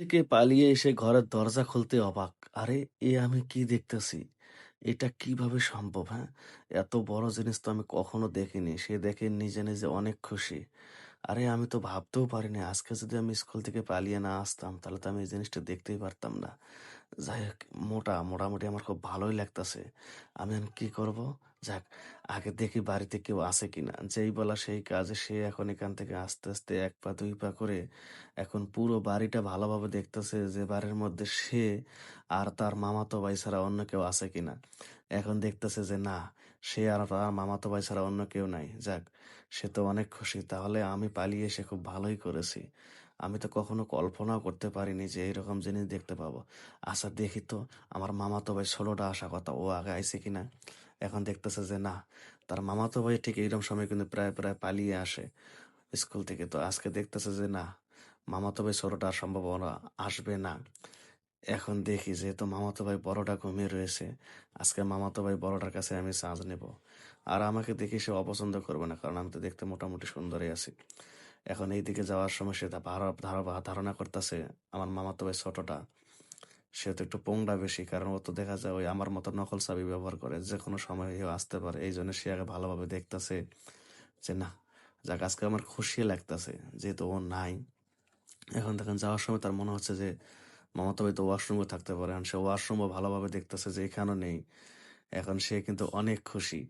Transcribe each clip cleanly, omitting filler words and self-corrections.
থেকে পালিয়ে এসে ঘরের দরজা খুলতে অবাক। আরে আমি কি দেখতেছি? এটা কিভাবে সম্ভব, হ্যাঁ? এত বড় জিনিস তো আমি কখনো দেখিনি। সে দেখে নিজে, নিজে অনেক খুশি। আরে আমি তো ভাবতেও পারিনি আজকে যদি আমি স্কুল থেকে পালিয়ে না আসতাম তাহলে তো আমি এই জিনিসটা দেখতেই পারতাম না। যাই হোক মোটামুটি আমার খুব ভালোই লাগতাছে। আমি এখন কি করব? যাক, আগে দেখি বাড়িতে কেউ আছে কিনা। যেই বলা সেই কাজ। সে এখন এখান থেকে আস্তে, আস্তে ১ পা ২ পা করে এখন পুরো বাড়িটা ভালোভাবে দেখতেছে যে বাড়ির মধ্যে সে আর তার মামাতো ভাই ছাড়া অন্য কেউ আছে কিনা। এখন দেখতেছে যে না, সে আর তার মামাতো ভাই ছাড়া অন্য কেউ নাই। যাক, সে তো অনেক খুশি। তাহলে আমি পালিয়ে এসে খুব ভালোই করেছি। আমি তো কখনো কল্পনাও করতে পারিনি যে এরকম জিনিস দেখতে পাবো। আচ্ছা দেখি তো, আমার মামাতো ভাই ষোলোটা আসা কথা, ও আগে আইছে কিনা। এখন দেখতেছে যে না, তার মামাতো ভাই ঠিক এইরকম সময় কিন্তু প্রায় প্রায় পালিয়ে আসে স্কুল থেকে। তো আজকে দেখতেছে যে না, মামাতো ভাই ছোটটা সম্ভাবনা আসবে না। এখন দেখি যেহেতু মামাতো ভাই বড়টা ঘুমিয়ে রয়েছে, আজকে মামাতো ভাই বড়টার কাছে আমি চান্স নেব। আর আমাকে দেখে সে অপছন্দ করবে না, কারণ আমি তো দেখতে মোটামুটি সুন্দরই আছি। এখন এই দিকে যাওয়ার সময় সে ধারণা করতেছে আমার মামাতো ভাই ছোটটা, সে তো একটু পোংড়া বেশি, কারণ ও তো দেখা যায় ওই আমার মতো নকল চাবি ব্যবহার করে, যে কোনো সময় এও আসতে পারে। এই জন্য সে আগে ভালোভাবে দেখতেছে যে না, যাক আজকে আমার খুশি লাগতেছে যেহেতু ও নাই। এখন দেখেন যাওয়ার সময় তার মনে হচ্ছে যে মামাতো ভাই তো ওয়াশরুমে থাকতে পারে, এখন সে ওয়াশরুমও ভালোভাবে দেখতেছে যে এখানেও নেই। এখন সে কিন্তু অনেক খুশি।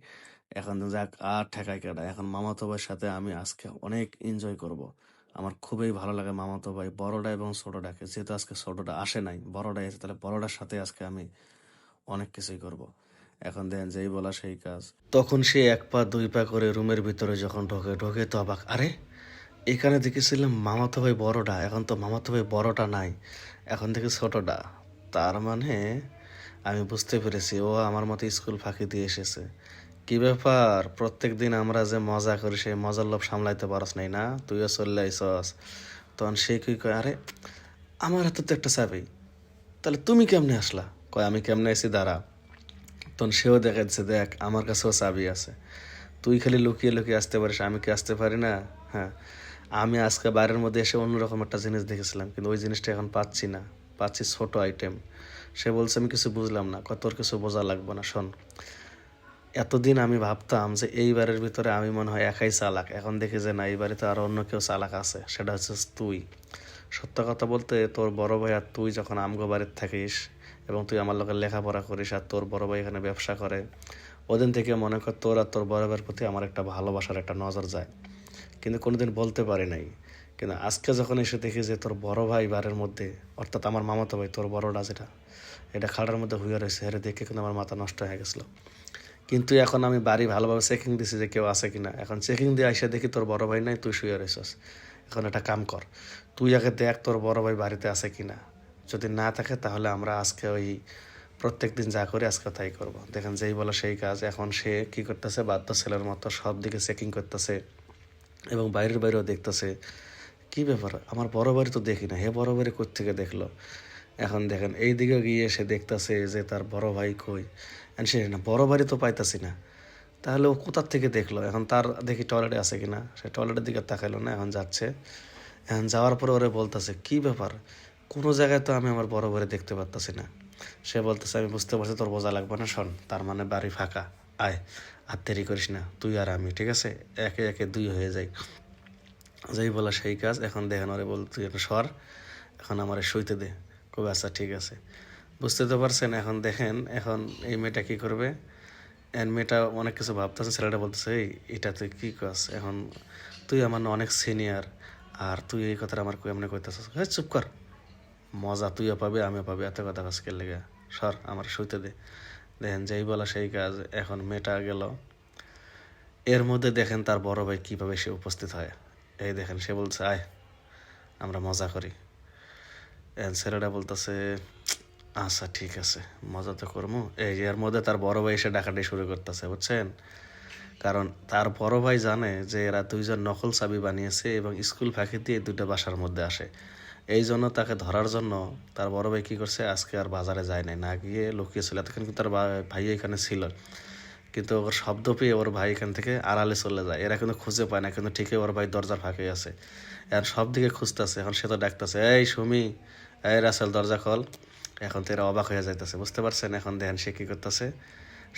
এখন যাক আর ঠেকাই কেডা, এখন মামাতো ভাইয়ের সাথে আমি আজকে অনেক এনজয় করব। আমার খুবই ভালো লাগে মামাতো ভাই বড়টা এবং ছোটটাকে, যেহেতু আজকে ছোটটা আসে নাই, বড়টাই আছে, তাহলে বড়টার সাথে আজকে আমি অনেক কিছুই করব। এখন দেন যেই বলা সেই কাজ। তখন সে ১ পা ২ পা করে রুমের ভিতরে যখন ঢোকে তো অবাক, আরে এখানে দেখেছিলাম মামাতো ভাই বড়টা, এখন তো মামাতো ভাই বড়টা নাই, এখন দেখি ছোটটা। তার মানে আমি বুঝতে পেরেছি ও আমার মতো স্কুল ফাঁকি দিয়ে এসেছে। কি ব্যাপার, প্রত্যেক দিন আমরা যে মজা করি সেই মজার লোভ সামলাইতে পারস নাই না, তুইও চলে আইসস। তখন সে কি কয়, আরে আমার হাতে তো একটা চাবি, তাহলে তুমি কেমনে আসলা? কয় আমি কেমনে আইছি দাঁড়া। তখন সেও দেখাচ্ছে দেখ আমার কাছেও চাবি আছে, তুই খালি লুকিয়ে লুকিয়ে আসতে পারিস, আমি কি আসতে পারি না? হ্যাঁ, আমি আজকে বাইরের মধ্যে এসে অন্যরকম একটা জিনিস দেখেছিলাম, কিন্তু ওই জিনিসটা এখন পাচ্ছি না, পাচ্ছি ছোট আইটেম। সে বলছে আমি কিছু বুঝলাম না। কত তোর কিছু বোঝা লাগবে না, শোন, এতদিন আমি ভাবতাম যে এই বাড়ির ভিতরে আমি মনে হয় একাই চালাক, এখন দেখি যে না, এই বাড়িতে আরো অন্য কেউ চালাক আছে, সেটা হচ্ছে তুই। সত্য কথা বলতে তোর বড় ভাই আর তুই যখন আমগো বাড়িতে থাকিস এবং তুই আমার লোকের লেখাপড়া করিস আর তোর বড় ভাই এখানে ব্যবসা করে, ওদিন থেকে মনে কর তোর আর তোর বড় ভাইয়ের প্রতি আমার একটা ভালোবাসার একটা নজর যায়, কিন্তু কোনোদিন বলতে পারি নাই। কিন্তু আজকে যখন এসে দেখি যে তোর বড় ভাই বাড়ির মধ্যে, অর্থাৎ আমার মামাতো ভাই তোর বড়টা যেটা, এটা খাটার মধ্যে হুইয়া রয়েছে, হেরে দেখে কিন্তু আমার মাথা নষ্ট হয়ে গেছিলো। কিন্তু এখন আমি বাড়ি ভালোভাবে চেকিং দিছি যে কেউ আছে কিনা। এখন চেকিং দিয়ে আইসা দেখি তোর বড় ভাই নাই, তুই শুয়ে রয়েছস। এখন একটা কাম কর, তুই আগে দেখ তোর বড় ভাই বাড়িতে আছে কিনা। যদি না থাকে তাহলে আমরা আজকে ওই প্রত্যেক দিন যা করি আজকে তাই করবো। দেখেন যেই বলে সেই কাজ। এখন সে কি করতেছে, বাধ্য ছেলের মতো সব দিকে চেকিং করতেছে এবং বাইরের বাইরেও দেখতেছে। কি ব্যাপার, আমার বড় বাড়ি তো দেখি না, হে বড় বাড়ি কোত্থেকে দেখলো। এখন দেখেন এইদিকে গিয়ে সে দেখতেছে যে তার বড় ভাই কই, সে না বড় বাড়ি তো পাইতাছি না, তাহলে ও কোথার থেকে দেখলো। এখন তার দেখি টয়লেটে আছে কিনা, সে টয়লেটের দিকে তাকাইলো না, এখন যাচ্ছে। এখন যাওয়ার পরে ওরে বলতেছে কি ব্যাপার, কোনো জায়গায় তো আমি আমার বড় বাড়ি দেখতে পারতাছি না। সে বলতেছে আমি বুঝতে পারছি তোর বোঝা লাগবে না, শোন তার মানে বাড়ি ফাঁকা, আয়, আর দেরি করিস না, তুই আর আমি, ঠিক আছে, একে একে দুই হয়ে যাই। যেই বলা সেই কাজ। এখন দেখেন ওরে বল তুই একটা সর, এখন আমার শুইতে দে। কবে আচ্ছা ঠিক আছে। বুঝতে তো পারছেন। এখন দেখেন এখন এই মেয়েটা কি করবে। মেয়েটা অনেক কিছু ভাবতেছে, ছেলেটা বলতেছে এই এটা তুই কি কাজ, এখন তুই আমার না অনেক সিনিয়র, আর তুই এই কথাটা আমার এমনি কইতেছিস, হ্যাঁ চুপ কর, মজা তুইও পাবি আমিও পাবি, এত কথা আজকের লেগে, সর আমার শুইতে দে। দেখেন যেই বলা সেই কাজ। এখন মেয়েটা গেল, এর মধ্যে দেখেন তার বড় ভাই কিভাবে সে উপস্থিত হয়। এই দেখেন সে বলছে আয় আমরা মজা করি। ছেলেটা বলতেছে আচ্ছা ঠিক আছে, মজা তো করবো। এই এর মধ্যে তার বড় ভাই এসে ডাকাডাকি শুরু করতেছে, বুঝছেন, কারণ তার বড় ভাই জানে যে এরা দুইজন নকল চাবি বানিয়েছে এবং স্কুল ফাঁকি দিয়ে দুইটা বাসার মধ্যে আসে। এই জন্য তাকে ধরার জন্য তার বড় ভাই কি করছে, আজকে আর বাজারে যায় নাই, না গিয়ে লুকিয়েছিল। এতক্ষণ কিন্তু তার ভাই এখানে ছিল, কিন্তু ওর শব্দ পেয়ে ওর ভাই এখান থেকে আড়ালে চলে যায়। এরা কিন্তু খুঁজে পায় না, কিন্তু ঠিকই ওর ভাই দরজার ফাঁকে আছে। এখন সব দিকে খুঁজতেছে। এখন সে তো ডাকতেছে এই সুমি, এই রাসেল দরজা খোল। এখন তো এরা অবাক হয়ে যাইতেছে, বুঝতে পারছেন? এখন দেখেন সে কি করতেছে,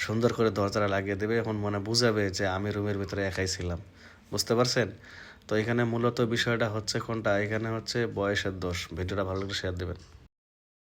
সুন্দর করে দরজাটা লাগিয়ে দেবে, এখন মনে বুঝাবে যে আমি রুমের ভিতরে একাই ছিলাম, বুঝতে পারছেন? তো এখানে মূলত বিষয়টা হচ্ছে কোনটা, এখানে হচ্ছে বয়সের দোষ। ভিডিওটা ভালো লাগলে শেয়ার দেবেন।